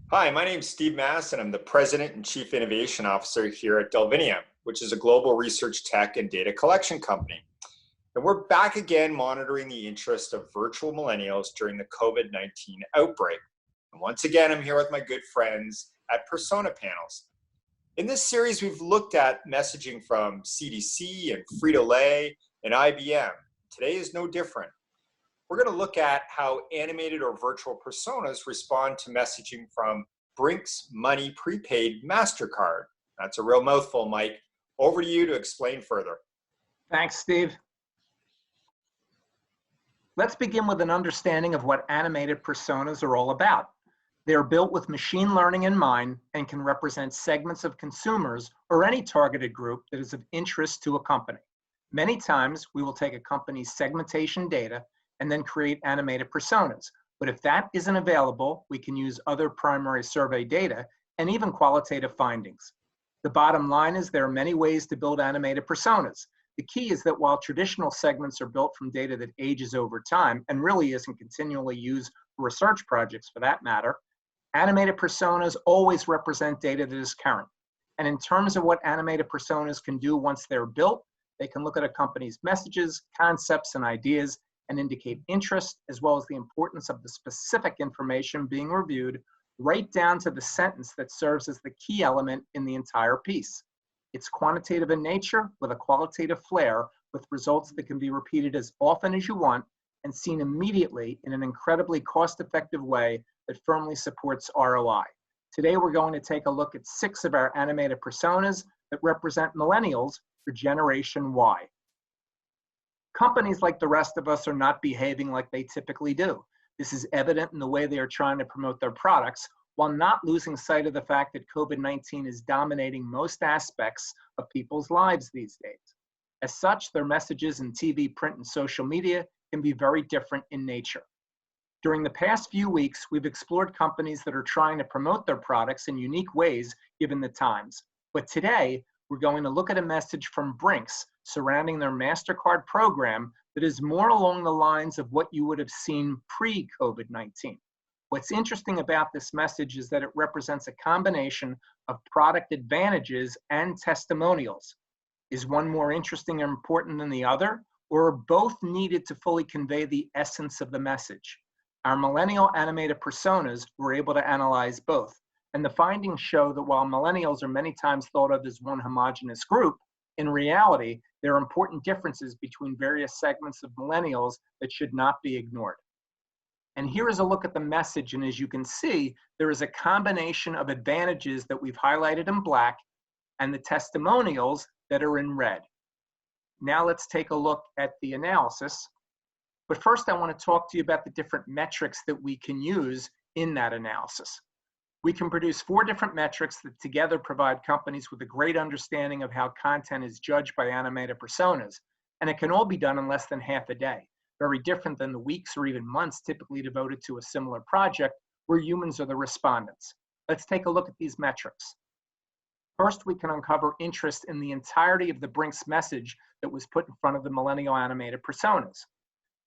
Hi, my name is Steve Mass, and I'm the President and Chief Innovation Officer here at Delvinium, which is a global research tech and data collection company. And we're back again monitoring the interest of virtual millennials during the COVID-19 outbreak. And once again, I'm here with my good friends at Persona Panels. In this series, we've looked at messaging from CDC and Frito-Lay and IBM. Today is no different. We're going to look at how animated or virtual personas respond to messaging from Brink's Money Prepaid Mastercard. That's a real mouthful, Mike. Over to you to explain further. Thanks, Steve. Let's begin with an understanding of what animated personas are all about. They are built with machine learning in mind and can represent segments of consumers or any targeted group that is of interest to a company. Many times, we will take a company's segmentation data and then create animated personas. But if that isn't available, we can use other primary survey data and even qualitative findings. The bottom line is there are many ways to build animated personas. The key is that while traditional segments are built from data that ages over time and really isn't continually used for research projects for that matter, animated personas always represent data that is current. And in terms of what animated personas can do once they're built, they can look at a company's messages, concepts, and ideas and indicate interest, as well as the importance of the specific information being reviewed, right down to the sentence that serves as the key element in the entire piece. It's quantitative in nature with a qualitative flair, with results that can be repeated as often as you want and seen immediately in an incredibly cost-effective way that firmly supports ROI. Today, we're going to take a look at 6 of our animated personas that represent millennials for Generation Y. Companies like the rest of us are not behaving like they typically do. This is evident in the way they are trying to promote their products, while not losing sight of the fact that COVID-19 is dominating most aspects of people's lives these days. As such, their messages in TV, print, and social media can be very different in nature. During the past few weeks, we've explored companies that are trying to promote their products in unique ways given the times. But today, we're going to look at a message from Brink's surrounding their MasterCard program that is more along the lines of what you would have seen pre-COVID-19. What's interesting about this message is that it represents a combination of product advantages and testimonials. Is one more interesting or important than the other, or are both needed to fully convey the essence of the message? Our millennial animated personas were able to analyze both. And the findings show that while millennials are many times thought of as one homogeneous group, in reality, there are important differences between various segments of millennials that should not be ignored. And here is a look at the message, and as you can see, there is a combination of advantages that we've highlighted in black and the testimonials that are in red. Now let's take a look at the analysis. But first, I want to talk to you about the different metrics that we can use in that analysis. We can produce 4 different metrics that together provide companies with a great understanding of how content is judged by animated personas, and it can all be done in less than half a day, very different than the weeks or even months typically devoted to a similar project where humans are the respondents. Let's take a look at these metrics. First, we can uncover interest in the entirety of the Brink's message that was put in front of the millennial animated personas.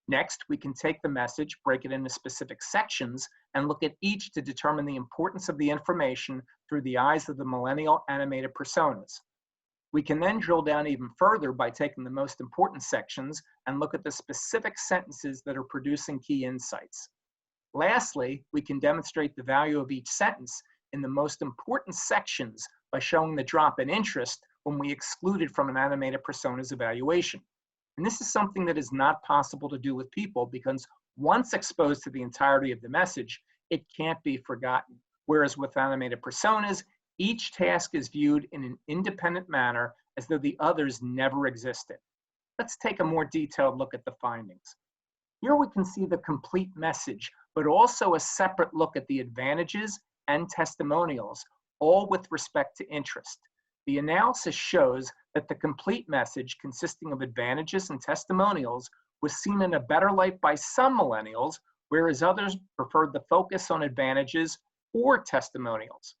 Next, we can take the message, break it into specific sections, and look at each to determine the importance of the information through the eyes of the millennial animated personas. We can then drill down even further by taking the most important sections and look at the specific sentences that are producing key insights. Lastly, we can demonstrate the value of each sentence in the most important sections by showing the drop in interest when we exclude it from an animated persona's evaluation. And this is something that is not possible to do with people because once exposed to the entirety of the message, it can't be forgotten. Whereas with animated personas, each task is viewed in an independent manner as though the others never existed. Let's take a more detailed look at the findings. Here we can see the complete message, but also a separate look at the advantages and testimonials, all with respect to interest. The analysis shows that the complete message, consisting of advantages and testimonials, was seen in a better light by some millennials, whereas others preferred the focus on advantages or testimonials.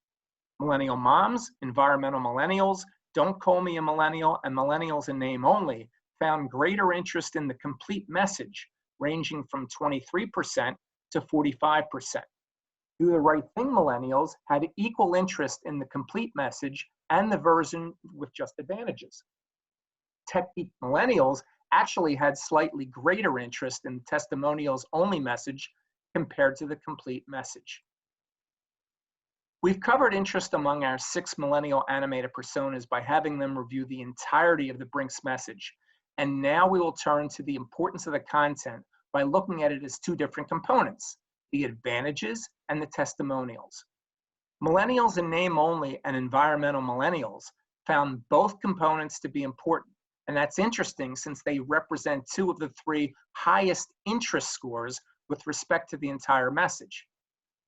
Millennial moms, environmental millennials, don't call me a millennial, and millennials in name only found greater interest in the complete message, ranging from 23% to 45%. Do the Right Thing millennials had equal interest in the complete message and the version with just advantages. Tech Geek millennials actually had slightly greater interest in the testimonials only message compared to the complete message. We've covered interest among our 6 millennial animated personas by having them review the entirety of the Brink's message. And now we will turn to the importance of the content by looking at it as 2 different components, the advantages and the testimonials. Millennials in name only and environmental millennials found both components to be important. And that's interesting since they represent 2 of the 3 highest interest scores with respect to the entire message.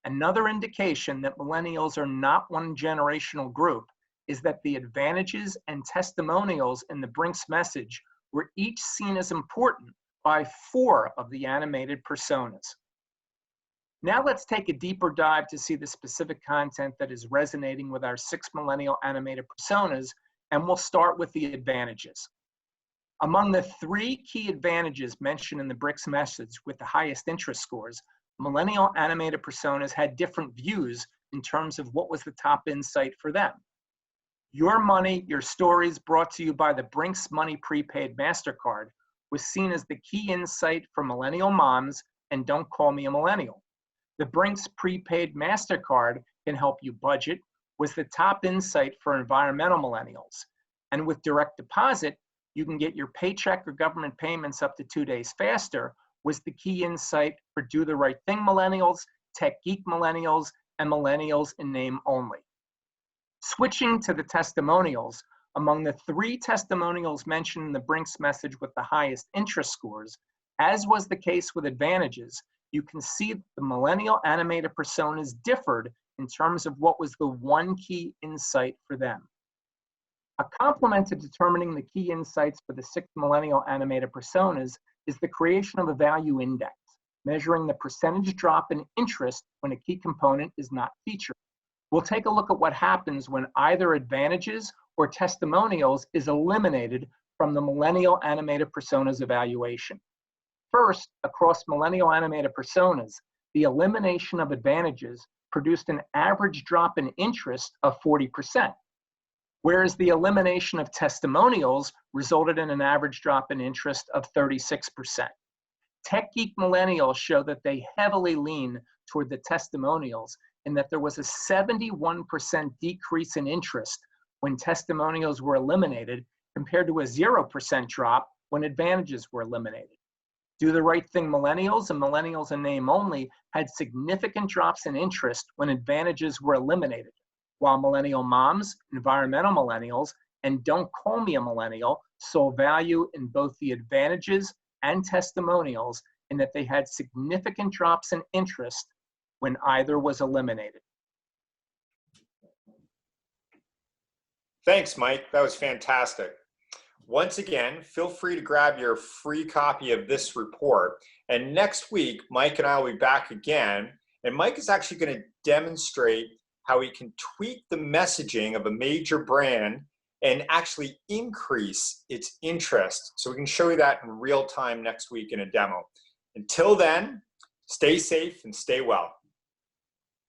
Another indication that millennials are not one generational group is that the advantages and testimonials in the Brink's message were each seen as important by 4 of the animated personas. Now let's take a deeper dive to see the specific content that is resonating with our 6 millennial animated personas, and we'll start with the advantages. Among the 3 key advantages mentioned in the Brink's message with the highest interest scores, millennial animated personas had different views in terms of what was the top insight for them. Your money, your stories, brought to you by the Brink's Money Prepaid Mastercard, was seen as the key insight for millennial moms, and don't call me a millennial. The Brink's Prepaid Mastercard can help you budget was the top insight for environmental millennials. And with direct deposit, you can get your paycheck or government payments up to 2 days faster was the key insight for Do the Right Thing millennials, Tech Geek millennials, and millennials in name only. Switching to the testimonials, among the 3 testimonials mentioned in the Brink's message with the highest interest scores, as was the case with advantages, you can see the millennial animated personas differed in terms of what was the one key insight for them. A complement to determining the key insights for the 6 millennial animated personas is the creation of a value index, measuring the percentage drop in interest when a key component is not featured. We'll take a look at what happens when either advantages or testimonials is eliminated from the millennial animated personas evaluation. First, across millennial animated personas, the elimination of advantages produced an average drop in interest of 40%, whereas the elimination of testimonials resulted in an average drop in interest of 36%. Tech Geek millennials show that they heavily lean toward the testimonials in that there was a 71% decrease in interest when testimonials were eliminated compared to a 0% drop when advantages were eliminated. Do the Right Thing millennials and millennials in name only had significant drops in interest when advantages were eliminated, while millennial moms, environmental millennials, and don't call me a millennial saw value in both the advantages and testimonials in that they had significant drops in interest when either was eliminated. Thanks, Mike. That was fantastic. Once again, feel free to grab your free copy of this report. And next week, Mike and I will be back again. And Mike is actually going to demonstrate how he can tweak the messaging of a major brand and actually increase its interest. So we can show you that in real time next week in a demo. Until then, stay safe and stay well.